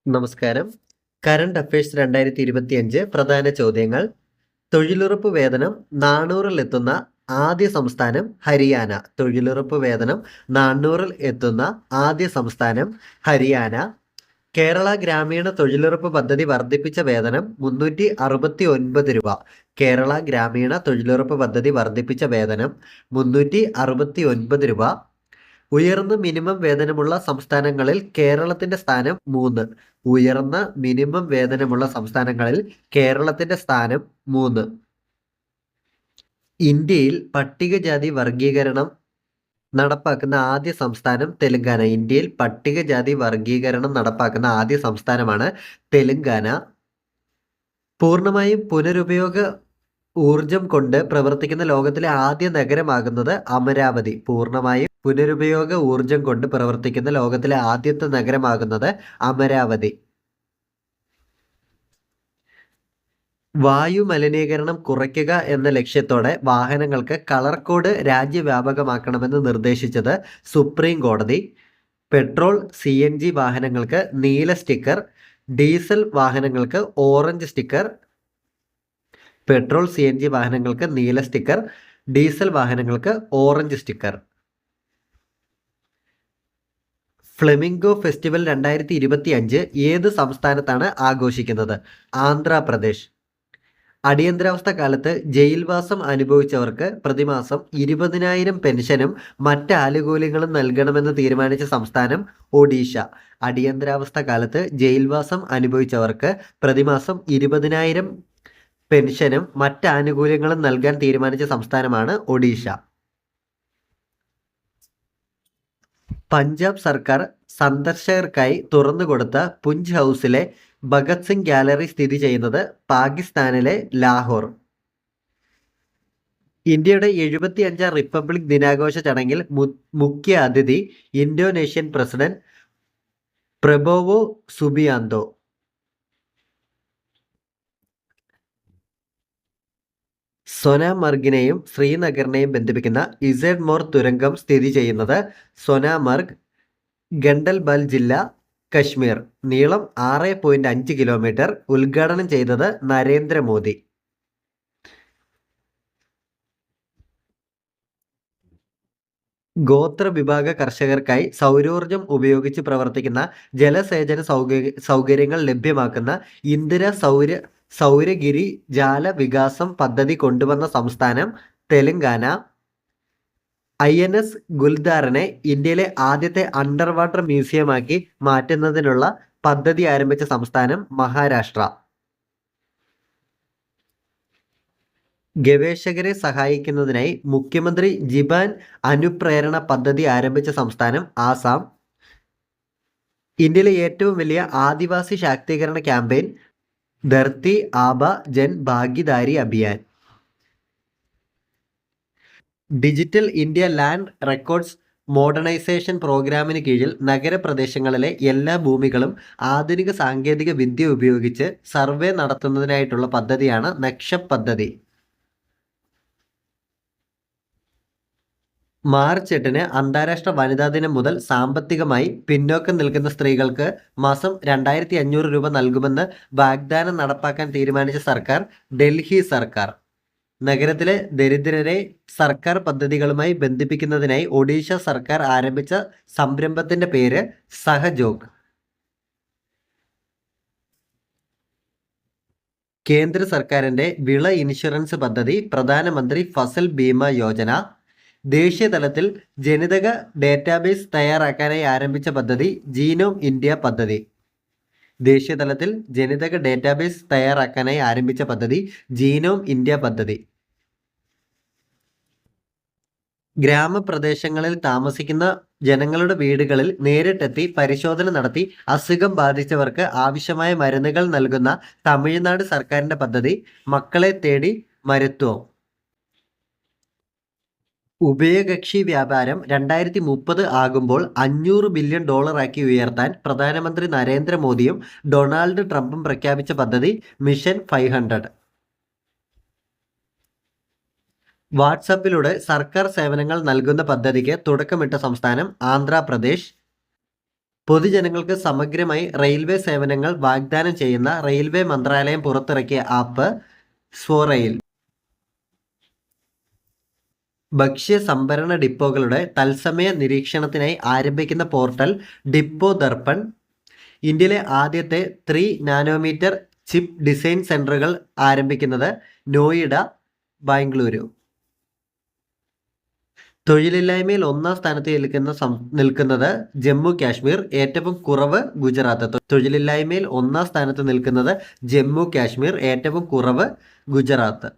നമസ്കാരം. Current affairs 2025 പ്രധാന ചോദ്യങ്ങൾ. തൊഴിലുറപ്പ് വേതനം 400-ൽ എത്തുന്ന ആദ്യ സംസ്ഥാനം ഹരിയാന. തൊഴിലുറപ്പ് വേതനം 400-ൽ എത്തുന്ന ആദ്യ സംസ്ഥാനം ഹരിയാന. കേരള ഗ്രാമീണ തൊഴിലുറപ്പ് പദ്ധതി വർദ്ധിപ്പിച്ച വേതനം 369 രൂപ. കേരള ഗ്രാമീണ തൊഴിലുറപ്പ് പദ്ധതി വർദ്ധിപ്പിച്ച വേതനം 369 രൂപ. ഉയർന്ന മിനിമം വേതനമുള്ള സംസ്ഥാനങ്ങളിൽ കേരളത്തിന്റെ സ്ഥാനം 3. ഉയർന്ന മിനിമം വേതനമുള്ള സംസ്ഥാനങ്ങളിൽ കേരളത്തിന്റെ സ്ഥാനം 3. ഇന്ത്യയിൽ പട്ടികജാതി വർഗീകരണം നടപ്പാക്കുന്ന ആദ്യ സംസ്ഥാനം തെലങ്കാന. ഇന്ത്യയിൽ പട്ടികജാതി വർഗീകരണം നടപ്പാക്കുന്ന ആദ്യ സംസ്ഥാനമാണ് തെലങ്കാന. പൂർണ്ണമായും പുനരുപയോഗ ഊർജം കൊണ്ട് പ്രവർത്തിക്കുന്ന ലോകത്തിലെ ആദ്യ നഗരമാകുന്നത് അമരാവതി. പൂർണ്ണമായും പുനരുപയോഗ ഊർജം കൊണ്ട് പ്രവർത്തിക്കുന്ന ലോകത്തിലെ ആദ്യത്തെ നഗരമാകുന്നത് അമരാവതി. വായു മലിനീകരണം കുറയ്ക്കുക എന്ന ലക്ഷ്യത്തോടെ വാഹനങ്ങൾക്ക് കളർ കോഡ് രാജ്യവ്യാപകമാക്കണമെന്ന് നിർദ്ദേശിച്ചത് സുപ്രീം കോടതി. പെട്രോൾ CNG വാഹനങ്ങൾക്ക് നീല സ്റ്റിക്കർ, ഡീസൽ വാഹനങ്ങൾക്ക് ഓറഞ്ച് സ്റ്റിക്കർ. പെട്രോൾ CNG വാഹനങ്ങൾക്ക് നീല സ്റ്റിക്കർ, ഡീസൽ വാഹനങ്ങൾക്ക് ഓറഞ്ച് സ്റ്റിക്കർ. ഫ്ലെമിംഗോ ഫെസ്റ്റിവൽ 2025 ഏത് സംസ്ഥാനത്താണ് ആഘോഷിക്കുന്നത്? ആന്ധ്രാപ്രദേശ്. അടിയന്തരാവസ്ഥ കാലത്ത് ജയിൽവാസം അനുഭവിച്ചവർക്ക് പ്രതിമാസം 20,000 പെൻഷനും മറ്റ് ആനുകൂല്യങ്ങളും നൽകണമെന്ന് തീരുമാനിച്ച സംസ്ഥാനം ഒഡീഷ. അടിയന്തരാവസ്ഥ കാലത്ത് ജയിൽവാസം അനുഭവിച്ചവർക്ക് പ്രതിമാസം 20,000 പെൻഷനും മറ്റ് ആനുകൂല്യങ്ങളും നൽകാൻ തീരുമാനിച്ച സംസ്ഥാനമാണ് ഒഡീഷ. പഞ്ചാബ് സർക്കാർ സന്ദർശകർക്കായി തുറന്നുകൊടുത്ത പുഞ്ച് ഹൗസിലെ ഭഗത് സിംഗ് ഗാലറി സ്ഥിതി ചെയ്യുന്നത് പാകിസ്ഥാനിലെ ലാഹോർ. ഇന്ത്യയുടെ 75ാം റിപ്പബ്ലിക് ദിനാഘോഷ ചടങ്ങിൽ മുഖ്യ അതിഥി ഇന്തോനേഷ്യൻ പ്രസിഡന്റ് പ്രബോവോ സുബിയാന്തോ. സോനാമർഗിനെയും ശ്രീനഗറിനെയും ബന്ധിപ്പിക്കുന്ന ഇസഡ്മോർ തുരങ്കം സ്ഥിതി ചെയ്യുന്നത് സോനാമർഗ്, ഗണ്ടൽബൽ ജില്ല, കശ്മീർ. നീളം 6.5 കിലോമീറ്റർ. ഉദ്ഘാടനം ചെയ്തത് നരേന്ദ്രമോദി. ഗോത്ര വിഭാഗ കർഷകർക്കായി സൗരോർജം ഉപയോഗിച്ച് പ്രവർത്തിക്കുന്ന ജലസേചന സൗകര്യങ്ങൾ ലഭ്യമാക്കുന്ന ഇന്ദിര സൗരഗിരി ജാല വികാസം പദ്ധതി കൊണ്ടുവന്ന സംസ്ഥാനം തെലങ്കാന. INS ഗുൽദാറിനെ ഇന്ത്യയിലെ ആദ്യത്തെ അണ്ടർ വാട്ടർ മ്യൂസിയമാക്കി മാറ്റുന്നതിനുള്ള പദ്ധതി ആരംഭിച്ച സംസ്ഥാനം മഹാരാഷ്ട്ര. ഗവേഷകരെ സഹായിക്കുന്നതിനായി മുഖ്യമന്ത്രി ജിബാൻ അനുപ്രേരണ പദ്ധതി ആരംഭിച്ച സംസ്ഥാനം ആസാം. ഇന്ത്യയിലെ ഏറ്റവും വലിയ ആദിവാസി ശാക്തീകരണ campaign Dharti Aaba Jan Bhagidari Abhiyan. Digital India land records modernisation പ്രോഗ്രാമിന് കീഴിൽ നഗരപ്രദേശങ്ങളിലെ എല്ലാ ഭൂമികളും ആധുനിക സാങ്കേതിക വിദ്യ ഉപയോഗിച്ച് സർവേ നടത്തുന്നതിനായിട്ടുള്ള പദ്ധതിയാണ് നക്ഷപ് പദ്ധതി. മാർച്ച് 8-ന് അന്താരാഷ്ട്ര വനിതാ ദിനം മുതൽ സാമ്പത്തികമായി പിന്നോക്കം നിൽക്കുന്ന സ്ത്രീകൾക്ക് മാസം 2,500 രൂപ നൽകുമെന്ന് വാഗ്ദാനം നടപ്പാക്കാൻ തീരുമാനിച്ച സർക്കാർ ഡൽഹി സർക്കാർ. നഗരത്തിലെ ദരിദ്രരെ സർക്കാർ പദ്ധതികളുമായി ബന്ധിപ്പിക്കുന്നതിനായി ഒഡീഷ സർക്കാർ ആരംഭിച്ച സംരംഭത്തിന്റെ പേര് സഹജോഗ്. കേന്ദ്ര സർക്കാരിന്റെ വിള ഇൻഷുറൻസ് പദ്ധതി പ്രധാനമന്ത്രി ഫസൽ ബീമ യോജന. ദേശീയ തലത്തിൽ ജനിതക ഡേറ്റാബേസ് തയ്യാറാക്കാനായി ആരംഭിച്ച പദ്ധതി ജീനോം ഇന്ത്യ പദ്ധതി. ദേശീയ തലത്തിൽ ജനിതക ഡേറ്റാബേസ് തയ്യാറാക്കാനായി ആരംഭിച്ച പദ്ധതി ജീനോം ഇന്ത്യ പദ്ധതി. ഗ്രാമപ്രദേശങ്ങളിൽ താമസിക്കുന്ന ജനങ്ങളുടെ വീടുകളിൽ നേരിട്ടെത്തി പരിശോധന നടത്തി അസുഖം ബാധിച്ചവർക്ക് ആവശ്യമായ മരുന്നുകൾ നൽകുന്ന തമിഴ്നാട് സർക്കാരിന്റെ പദ്ധതി മക്കളെ തേടി മരുത്വം. ഉഭയകക്ഷി വ്യാപാരം 2030 ആകുമ്പോൾ $500 ബില്യൺ ആക്കി ഉയർത്താൻ പ്രധാനമന്ത്രി നരേന്ദ്രമോദിയും ഡൊണാൾഡ് ട്രംപും പ്രഖ്യാപിച്ച പദ്ധതി മിഷൻ 500. വാട്സാപ്പിലൂടെ സർക്കാർ സേവനങ്ങൾ നൽകുന്ന പദ്ധതിക്ക് തുടക്കമിട്ട സംസ്ഥാനം ആന്ധ്രാപ്രദേശ്. പൊതുജനങ്ങൾക്ക് സമഗ്രമായി റെയിൽവേ സേവനങ്ങൾ വാഗ്ദാനം ചെയ്യുന്ന റെയിൽവേ മന്ത്രാലയം പുറത്തിറക്കിയ ആപ്പ് സ്വറെയിൽ. ഭക്ഷ്യ സംഭരണ ഡിപ്പോകളുടെ തത്സമയ നിരീക്ഷണത്തിനായി ആരംഭിക്കുന്ന പോർട്ടൽ ഡിപ്പോ ദർപ്പൺ. ഇന്ത്യയിലെ ആദ്യത്തെ 3 നാനോമീറ്റർ ചിപ്പ് ഡിസൈൻ സെന്ററുകൾ ആരംഭിക്കുന്നത് നോയിഡ, ബാംഗ്ലൂരു. തൊഴിലില്ലായ്മയിൽ 1-ാം സ്ഥാനത്ത് നിൽക്കുന്നത് ജമ്മു കാശ്മീർ, ഏറ്റവും കുറവ് ഗുജറാത്ത്. തൊഴിലില്ലായ്മയിൽ 1-ാം സ്ഥാനത്ത് നിൽക്കുന്നത് ജമ്മു കാശ്മീർ, ഏറ്റവും കുറവ് ഗുജറാത്ത്.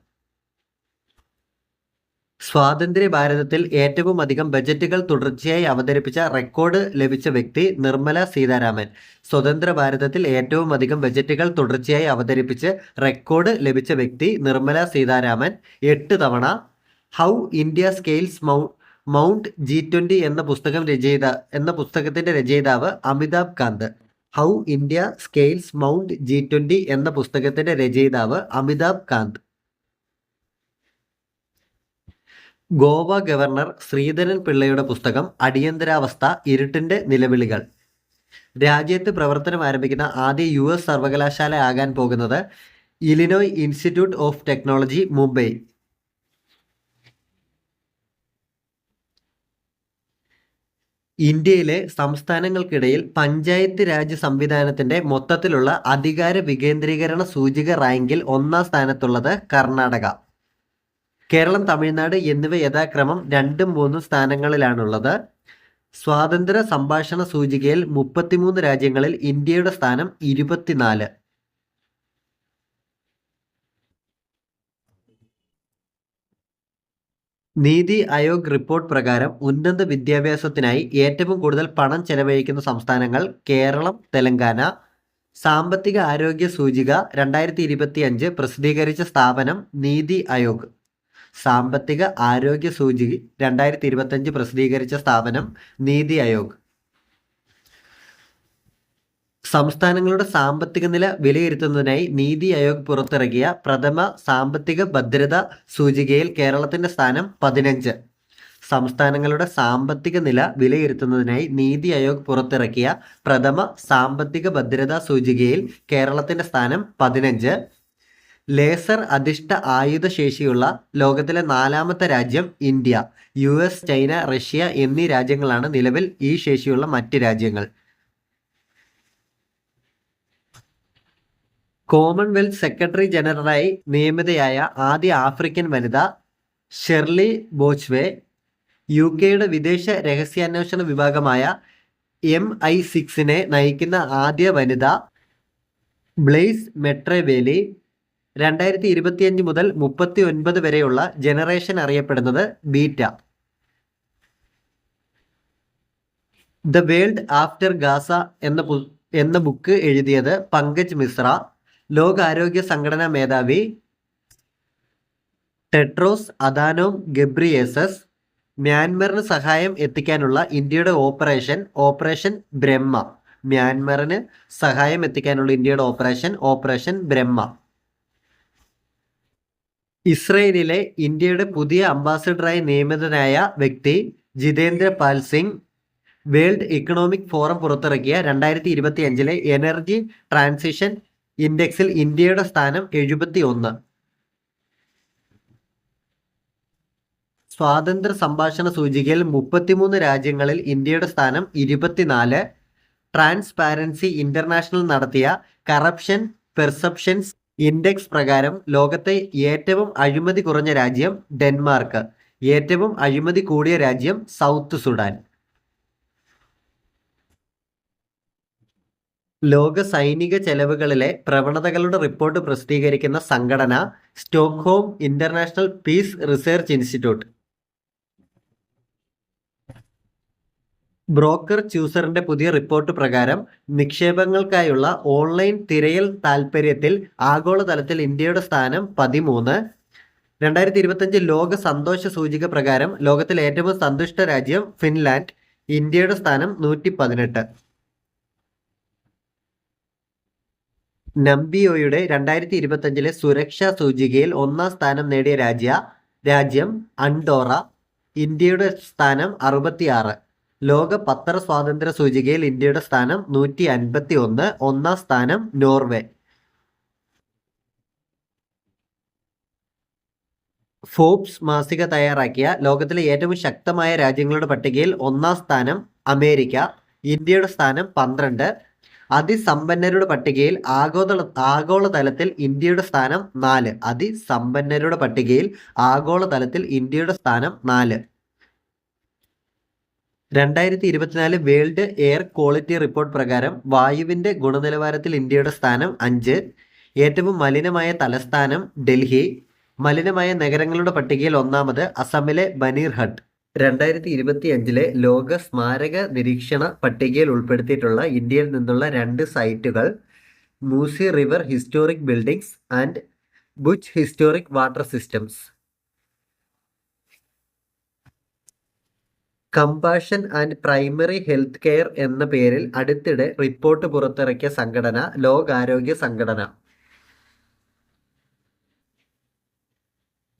സ്വാതന്ത്ര്യ ഭാരതത്തിൽ ഏറ്റവും അധികം ബജറ്റുകൾ തുടർച്ചയായി അവതരിപ്പിച്ച റെക്കോർഡ് ലഭിച്ച വ്യക്തി നിർമ്മല സീതാരാമൻ. സ്വതന്ത്ര ഭാരതത്തിൽ ഏറ്റവും അധികം ബജറ്റുകൾ തുടർച്ചയായി അവതരിപ്പിച്ച് റെക്കോർഡ് ലഭിച്ച വ്യക്തി നിർമ്മല സീതാരാമൻ 8 തവണ. How India scales mount G20 എന്ന പുസ്തകത്തിന്റെ രചയിതാവ് Amitabh Kant. How India scales mount G20 എന്ന പുസ്തകത്തിന്റെ രചയിതാവ് അമിതാഭ് കാന്ത്. ഗോവ ഗവർണർ ശ്രീധരൻ പിള്ളയുടെ പുസ്തകം അടിയന്തരാവസ്ഥ, ഇരുട്ടിന്റെ നിലവിളികൾ. രാജ്യത്ത് പ്രവർത്തനം ആരംഭിക്കുന്ന ആദ്യ US സർവകലാശാല ആകാൻ പോകുന്നത് Illinois institute of technology, Mumbai. ഇന്ത്യയിലെ സംസ്ഥാനങ്ങൾക്കിടയിൽ പഞ്ചായത്ത് രാജ് സംവിധാനത്തിന്റെ മൊത്തത്തിലുള്ള അധികാര വികേന്ദ്രീകരണ സൂചിക റാങ്കിൽ 1-ാം സ്ഥാനത്തുള്ളത് കർണാടക. കേരളം, തമിഴ്നാട് എന്നിവ യഥാക്രമം 2ഉം 3ഉം സ്ഥാനങ്ങളിലാണുള്ളത്. സ്വാതന്ത്ര്യ സംഭാഷണ സൂചികയിൽ 33 രാജ്യങ്ങളിൽ ഇന്ത്യയുടെ സ്ഥാനം 24. നീതി ആയോഗ് റിപ്പോർട്ട് പ്രകാരം ഉന്നത വിദ്യാഭ്യാസത്തിനായി ഏറ്റവും കൂടുതൽ പണം ചെലവഴിക്കുന്ന സംസ്ഥാനങ്ങൾ കേരളം, തെലങ്കാന. സാമ്പത്തിക ആരോഗ്യ സൂചിക 2025 പ്രസിദ്ധീകരിച്ച സ്ഥാപനം നീതി ആയോഗ്. സാമ്പത്തിക ആരോഗ്യ സൂചിക 2025 പ്രസിദ്ധീകരിച്ച സ്ഥാപനം നീതി ആയോഗ്. സംസ്ഥാനങ്ങളുടെ സാമ്പത്തിക നില വിലയിരുത്തുന്നതിനായി നീതി ആയോഗ് പുറത്തിറക്കിയ പ്രഥമ സാമ്പത്തിക ഭദ്രത സൂചികയിൽ കേരളത്തിന്റെ സ്ഥാനം 15. സംസ്ഥാനങ്ങളുടെ സാമ്പത്തിക നില വിലയിരുത്തുന്നതിനായി നീതി ആയോഗ് പുറത്തിറക്കിയ പ്രഥമ സാമ്പത്തിക ഭദ്രതാ സൂചികയിൽ കേരളത്തിന്റെ സ്ഥാനം 15. ലേസർ അധിഷ്ഠ ആയുധ ശേഷിയുള്ള ലോകത്തിലെ 4ാമത്തെ രാജ്യം ഇന്ത്യ. US, ചൈന, റഷ്യ എന്നീ രാജ്യങ്ങളാണ് നിലവിൽ ഈ ശേഷിയുള്ള മറ്റ് രാജ്യങ്ങൾ. കോമൺവെൽത്ത് സെക്രട്ടറി ജനറലായി നിയമിതയായ ആദ്യ ആഫ്രിക്കൻ വനിത ഷെർലി ബോച്ച്വേ. UK വിദേശ രഹസ്യാന്വേഷണ വിഭാഗമായ MI6 നയിക്കുന്ന ആദ്യ വനിത ബ്ലെയ്സ് മെട്രെവേലി. 2025 മുതൽ 39 വരെയുള്ള ജനറേഷൻ അറിയപ്പെടുന്നത് beta. The world after Gaza എന്ന ബുക്ക് എഴുതിയത് പങ്കജ് മിശ്ര. ലോകാരോഗ്യ സംഘടനാ മേധാവി ടെഡ്രോസ് അദാനോം ഗബ്രിയേസസ്. മ്യാൻമറിന് സഹായം എത്തിക്കാനുള്ള ഇന്ത്യയുടെ ഓപ്പറേഷൻ ബ്രഹ്മ. മ്യാൻമറിന് സഹായം എത്തിക്കാനുള്ള ഇന്ത്യയുടെ ഓപ്പറേഷൻ ബ്രഹ്മ. ഇസ്രയേലിലെ ഇന്ത്യയുടെ പുതിയ അംബാസിഡറായി നിയമിതനായ വ്യക്തി ജിതേന്ദ്ര പാൽ സിംഗ്. വേൾഡ് ഇക്കണോമിക് ഫോറം പുറത്തിറക്കിയ 2025 എനർജി ട്രാൻസിഷൻ ഇൻഡെക്സിൽ ഇന്ത്യയുടെ സ്ഥാനം 71. സ്വാതന്ത്ര്യ സംഭാഷണ സൂചികയിൽ 33 രാജ്യങ്ങളിൽ ഇന്ത്യയുടെ സ്ഥാനം 24. ട്രാൻസ്പാരൻസി ഇന്റർനാഷണൽ നടത്തിയ കറപ്ഷൻ പെർസെപ്ഷൻസ് ഇൻഡെക്സ് പ്രകാരം ലോകത്തെ ഏറ്റവും അഴിമതി കുറഞ്ഞ രാജ്യം ഡെൻമാർക്ക്. ഏറ്റവും അഴിമതി കൂടിയ രാജ്യം സൗത്ത് സുഡാൻ. ലോക സൈനിക ചെലവുകളിലെ പ്രവണതകളുടെ റിപ്പോർട്ട് പ്രസിദ്ധീകരിക്കുന്ന സംഘടന Stockholm International Peace Research Institute. Broker ചൂസറിന്റെ പുതിയ റിപ്പോർട്ട് പ്രകാരം നിക്ഷേപങ്ങൾക്കായുള്ള ഓൺലൈൻ തിരയൽ താൽപ്പര്യത്തിൽ ആഗോളതലത്തിൽ ഇന്ത്യയുടെ സ്ഥാനം 13. 2025 ലോക സന്തോഷ സൂചിക പ്രകാരം ലോകത്തിലെ ഏറ്റവും സന്തുഷ്ട രാജ്യം ഫിൻലാൻഡ്. ഇന്ത്യയുടെ സ്ഥാനം 118. നംബിയോയുടെ 2025 സുരക്ഷാ സൂചികയിൽ 1-ാം സ്ഥാനം നേടിയ രാജ്യം അൻഡോറ. ഇന്ത്യയുടെ സ്ഥാനം 66. ലോക പത്ര സ്വാതന്ത്ര്യ സൂചികയിൽ ഇന്ത്യയുടെ സ്ഥാനം 151, ഒന്നാം സ്ഥാനം നോർവേ. ഫോബ്സ് മാസിക തയ്യാറാക്കിയ ലോകത്തിലെ ഏറ്റവും ശക്തമായ രാജ്യങ്ങളുടെ പട്ടികയിൽ ഒന്നാം സ്ഥാനം അമേരിക്ക, ഇന്ത്യയുടെ സ്ഥാനം 12. അതിസമ്പന്നരുടെ പട്ടികയിൽ ആഗോളതലത്തിൽ ഇന്ത്യയുടെ സ്ഥാനം 4. അതിസമ്പന്നരുടെ പട്ടികയിൽ ആഗോളതലത്തിൽ ഇന്ത്യയുടെ സ്ഥാനം 4. 2024 വേൾഡ് എയർ ക്വാളിറ്റി റിപ്പോർട്ട് പ്രകാരം വായുവിൻ്റെ ഗുണനിലവാരത്തിൽ ഇന്ത്യയുടെ സ്ഥാനം 5. ഏറ്റവും മലിനമായ തലസ്ഥാനം ഡൽഹി. മലിനമായ നഗരങ്ങളുടെ പട്ടികയിൽ ഒന്നാമത് അസമിലെ ബനീർഹട്ട്. 2025 ലോക സ്മാരക നിരീക്ഷണ പട്ടികയിൽ ഉൾപ്പെടുത്തിയിട്ടുള്ള ഇന്ത്യയിൽ നിന്നുള്ള 2 സൈറ്റുകൾ Musi river historic buildings and Bhuj historic water systems. Compassion and primary health care എന്ന പേരിൽ അടുത്തിടെ റിപ്പോർട്ട് പുറത്തിറക്കിയ സംഘടന ലോകാരോഗ്യ സംഘടന.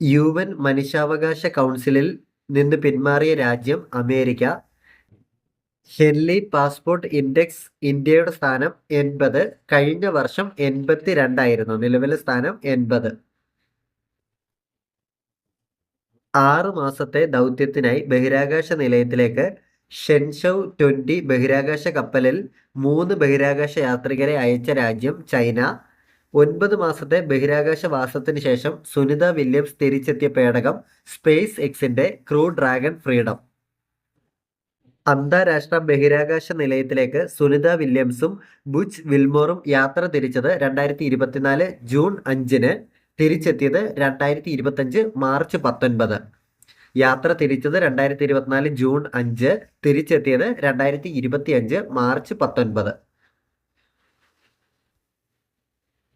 UN മനുഷ്യാവകാശ കൗൺസിലിൽ നിന്ന് പിന്മാറിയ രാജ്യം അമേരിക്ക. ഹെൻലി പാസ്പോർട്ട് ഇൻഡെക്സ് ഇന്ത്യയുടെ സ്ഥാനം 80. കഴിഞ്ഞ വർഷം 82 നിലവിലെ സ്ഥാനം 80. 6 മാസത്തെ ദൗത്യത്തിനായി ബഹിരാകാശ നിലയത്തിലേക്ക് ഷെൻഷൗ 20 ബഹിരാകാശ കപ്പലിൽ 3 ബഹിരാകാശ യാത്രികരെ അയച്ച രാജ്യം ചൈന. 9 മാസത്തെ ബഹിരാകാശ വാസത്തിന് ശേഷം സുനിത വില്യംസ് തിരിച്ചെത്തിയ പേടകം സ്പേസ് എക്സിന്റെ ക്രൂ ഡ്രാഗൺ ഫ്രീഡം. അന്താരാഷ്ട്ര ബഹിരാകാശ നിലയത്തിലേക്ക് സുനിത വില്യംസും ബുച്ച് വിൽമോറും യാത്ര തിരിച്ചത് 2024 ജൂൺ 5. തിരിച്ചെത്തിയത് 2025 മാർച്ച് 19. യാത്ര തിരിച്ചത് 2024 ജൂൺ 5, തിരിച്ചെത്തിയത് 2025 മാർച്ച് 19.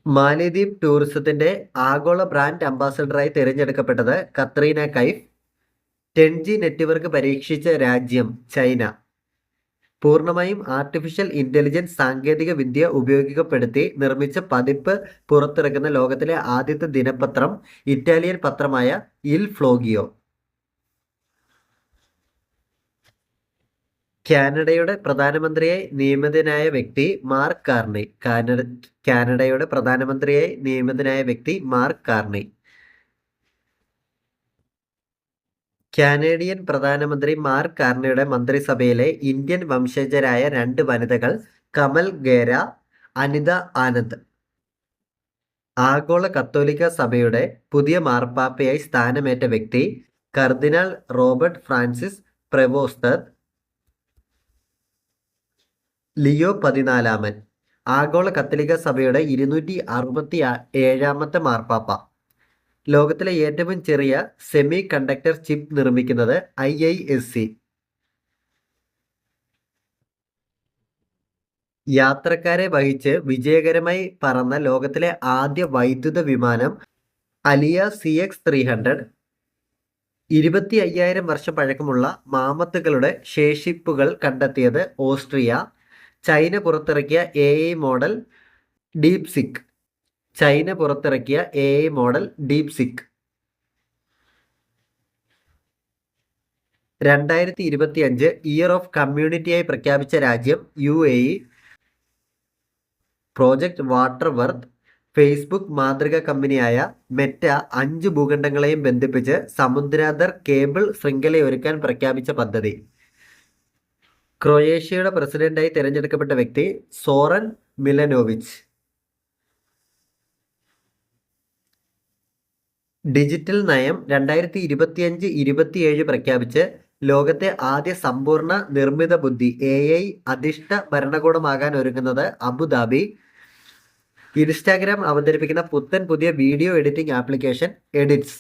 മാലിദ്വീപ് ടൂറിസത്തിന്റെ ആഗോള ബ്രാൻഡ് അംബാസഡറായി തിരഞ്ഞെടുക്കപ്പെട്ടത് കത്രീന കൈഫ്. 10G നെറ്റ്വർക്ക് പരീക്ഷിച്ച രാജ്യം ചൈന. പൂർണ്ണമായും ആർട്ടിഫിഷ്യൽ ഇന്റലിജൻസ് സാങ്കേതിക വിദ്യ ഉപയോഗപ്പെടുത്തി നിർമ്മിച്ച പതിപ്പ് പുറത്തിറക്കുന്ന ലോകത്തിലെ ആദ്യത്തെ ദിനപത്രം ഇറ്റാലിയൻ പത്രമായ ഇൽ ഫ്ലോഗിയോ. കാനഡയുടെ പ്രധാനമന്ത്രിയായി നിയമിതനായ വ്യക്തി മാർക്ക് കാർണി. കാനഡയുടെ പ്രധാനമന്ത്രിയായി നിയമിതനായ വ്യക്തി മാർക്ക് കാർണി. കാനേഡിയൻ പ്രധാനമന്ത്രി മാർക്ക് കാർണിയുടെ മന്ത്രിസഭയിലെ ഇന്ത്യൻ വംശജരായ 2 വനിതകൾ കമൽ ഖേര, അനിത ആനന്ദ്. ആഗോള കത്തോലിക്ക സഭയുടെ പുതിയ മാർപ്പാപ്പയായി സ്ഥാനമേറ്റ വ്യക്തി കർദിനാൾ റോബർട്ട് ഫ്രാൻസിസ് പ്രെവോസ്തർ. ലിയോ 14 ആഗോള കത്തോലിക്ക സഭയുടെ 267 മാർപ്പാപ്പ. ലോകത്തിലെ ഏറ്റവും ചെറിയ സെമി കണ്ടക്ടർ ചിപ്പ് നിർമ്മിക്കുന്നത് IISc. യാത്രക്കാരെ വഹിച്ച് വിജയകരമായി പറന്ന ലോകത്തിലെ ആദ്യ വൈദ്യുത വിമാനം അലിയ CX-300. 25,000 വർഷം പഴക്കമുള്ള മാമത്തുകളുടെ ശേഷിപ്പുകൾ കണ്ടെത്തിയത് ഓസ്ട്രിയ. ചൈന പുറത്തിറക്കിയ AI മോഡൽ ഡീപ്സിക്. 2025 ഇയർ ഓഫ് കമ്മ്യൂണിറ്റിയായി പ്രഖ്യാപിച്ച രാജ്യം UAE. Project water worth Facebook മാതൃക കമ്പനിയായ മെറ്റ 5 ഭൂഖണ്ഡങ്ങളെയും ബന്ധിപ്പിച്ച് സമുദ്രാന്തർ കേബിൾ ശൃംഖലയൊരുക്കാൻ പ്രഖ്യാപിച്ച പദ്ധതി. ക്രൊയേഷ്യയുടെ പ്രസിഡന്റായി തിരഞ്ഞെടുക്കപ്പെട്ട വ്യക്തി സോറൻ മിലനോവിച്ച്. ഡിജിറ്റൽ നയം 2025-27 പ്രഖ്യാപിച്ച് ലോകത്തെ ആദ്യ സമ്പൂർണ്ണ നിർമ്മിത ബുദ്ധി AI അധിഷ്ഠ ഭരണകൂടമാകാൻ ഒരുങ്ങുന്നത് അബുദാബി. ഇൻസ്റ്റാഗ്രാം അവതരിപ്പിക്കുന്ന പുതിയ വീഡിയോ എഡിറ്റിംഗ് ആപ്ലിക്കേഷൻ എഡിറ്റ്സ്.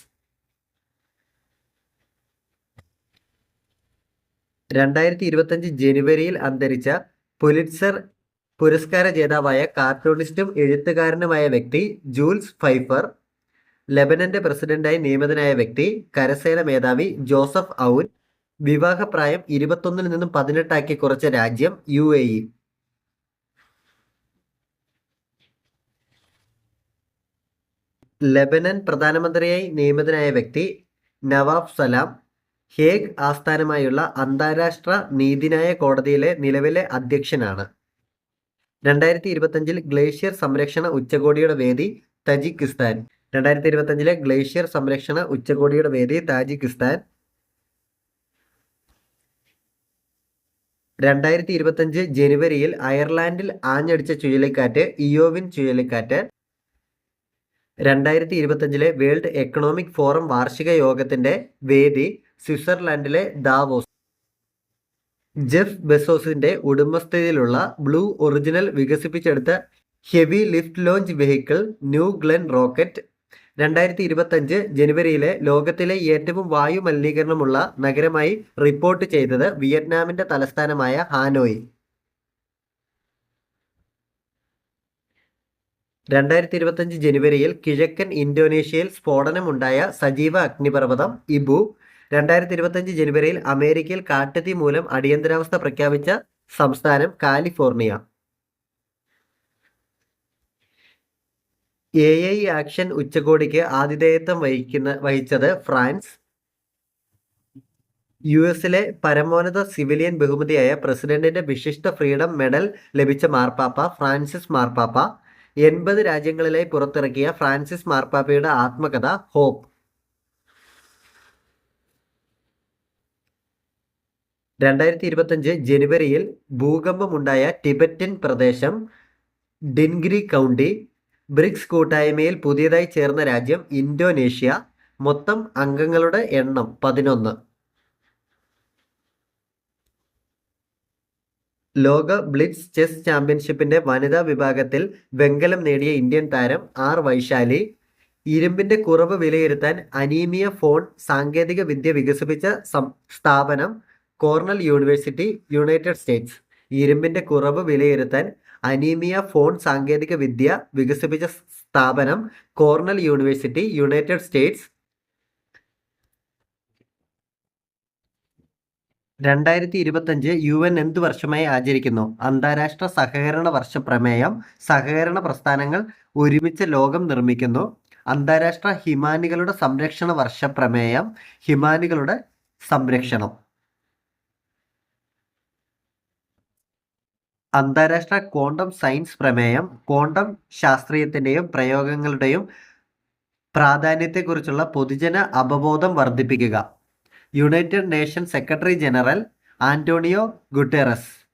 2025 ജനുവരിയിൽ അന്തരിച്ച പുലിറ്റ്സർ പുരസ്കാര ജേതാവായ കാർട്ടൂണിസ്റ്റും എഴുത്തുകാരനുമായ വ്യക്തി ജൂൾസ് ഫൈഫർ. ലെബനന്റെ പ്രസിഡന്റായി നിയമിതനായ വ്യക്തി കരസേന മേധാവി ജോസഫ് ഔൻ. വിവാഹപ്രായം 21 നിന്നും 18 കുറച്ച രാജ്യം UAE. ലെബനൻ പ്രധാനമന്ത്രിയായി നിയമിതനായ വ്യക്തി നവാഫ് സലാം. ഹേഗ് ആസ്ഥാനമായുള്ള അന്താരാഷ്ട്ര നീതിന്യായ കോടതിയിലെ നിലവിലെ അധ്യക്ഷനാണ്. 2025 ഗ്ലേഷ്യർ സംരക്ഷണ ഉച്ചകോടിയുടെ വേദി തജിക്കിസ്ഥാൻ. 2025 ഗ്ലേഷ്യർ സംരക്ഷണ ഉച്ചകോടിയുടെ വേദി താജിക്കിസ്ഥാൻ. 2025 ജനുവരിയിൽ അയർലാൻഡിൽ ആഞ്ഞടിച്ച ചുഴലിക്കാറ്റ് ഇയോവിൻ ചുഴലിക്കാറ്റ്. 2025 വേൾഡ് എക്കണോമിക് ഫോറം വാർഷിക യോഗത്തിന്റെ വേദി സ്വിറ്റ്സർലൻഡിലെ ദാവോസ്. ജെഫ് ബെസോസിന്റെ ഉടമസ്ഥതയിലുള്ള ബ്ലൂ ഒറിജിനൽ വികസിപ്പിച്ചെടുത്ത heavy lift launch vehicle New Glenn rocket. 2025 ജനുവരിയിലെ ലോകത്തിലെ ഏറ്റവും വായു മലിനീകരണമുള്ള നഗരമായി റിപ്പോർട്ട് ചെയ്തത് വിയറ്റ്നാമിന്റെ തലസ്ഥാനമായ ഹാനോയി. 2025 ജനുവരിയിൽ കിഴക്കൻ ഇന്തോനേഷ്യയിൽ സ്ഫോടനമുണ്ടായ സജീവ അഗ്നിപർവ്വതം ഇബു. 2025 ജനുവരിയിൽ അമേരിക്കയിൽ കാട്ടുതീ മൂലം അടിയന്തരാവസ്ഥ പ്രഖ്യാപിച്ച സംസ്ഥാനം കാലിഫോർണിയ. AI ആക്ഷൻ ഉച്ചകോടിക്ക് ആതിഥേയത്വം വഹിച്ചത് ഫ്രാൻസ്. US പരമോന്നത സിവിലിയൻ ബഹുമതിയായ പ്രസിഡന്റിന്റെ വിശിഷ്ട ഫ്രീഡം മെഡൽ ലഭിച്ച മാർപ്പാപ്പ ഫ്രാൻസിസ് മാർപ്പാപ്പ. 80 രാജ്യങ്ങളിലായി പുറത്തിറക്കിയ ഫ്രാൻസിസ് മാർപ്പാപ്പയുടെ ആത്മകഥ ഹോപ്പ്. 2025 ജനുവരിയിൽ ഭൂകമ്പമുണ്ടായ ടിബറ്റൻ പ്രദേശം ഡിൻഗ്രി കൗണ്ടി. ബ്രിക്സ് കൂട്ടായ്മയിൽ പുതിയതായി ചേർന്ന രാജ്യം ഇന്തോനേഷ്യ. മൊത്തം അംഗങ്ങളുടെ എണ്ണം 11. ലോക ബ്ലിറ്റ്സ് ചെസ് ചാമ്പ്യൻഷിപ്പിന്റെ വനിതാ വിഭാഗത്തിൽ വെങ്കലം നേടിയ ഇന്ത്യൻ താരം ആർ വൈശാലി. ഇരുമ്പിന്റെ കുറവ് വിലയിരുത്താൻ അനീമിയ ഫോൺ സാങ്കേതിക വിദ്യ വികസിപ്പിച്ച സ്ഥാപനം കോർണൽ യൂണിവേഴ്സിറ്റി, യുണൈറ്റഡ് സ്റ്റേറ്റ്സ്. ഇരുമ്പിന്റെ കുറവ് വിലയിരുത്താൻ അനീമിയ ഫോൺ സാങ്കേതിക വിദ്യ വികസിപ്പിച്ച സ്ഥാപനം Cornell university, United States. 2025 UN എന്ത് വർഷമായി ആചരിക്കുന്നു? അന്താരാഷ്ട്ര സഹകരണ വർഷ പ്രമേയം. സഹകരണ പ്രസ്ഥാനങ്ങൾ ഒരുമിച്ച് ലോകം നിർമ്മിക്കുന്നു. അന്താരാഷ്ട്ര ഹിമാനികളുടെ സംരക്ഷണ വർഷ പ്രമേയം. ഹിമാനികളുടെ സംരക്ഷണം. അന്താരാഷ്ട്ര ക്വാണ്ടം സയൻസ് പ്രമേയം. ക്വാണ്ടം ശാസ്ത്രീയത്തിൻ്റെയും പ്രയോഗങ്ങളുടെയും പ്രാധാന്യത്തെക്കുറിച്ചുള്ള പൊതുജന അവബോധം വർദ്ധിപ്പിക്കുക. United nation secretary general Antonio Guterres.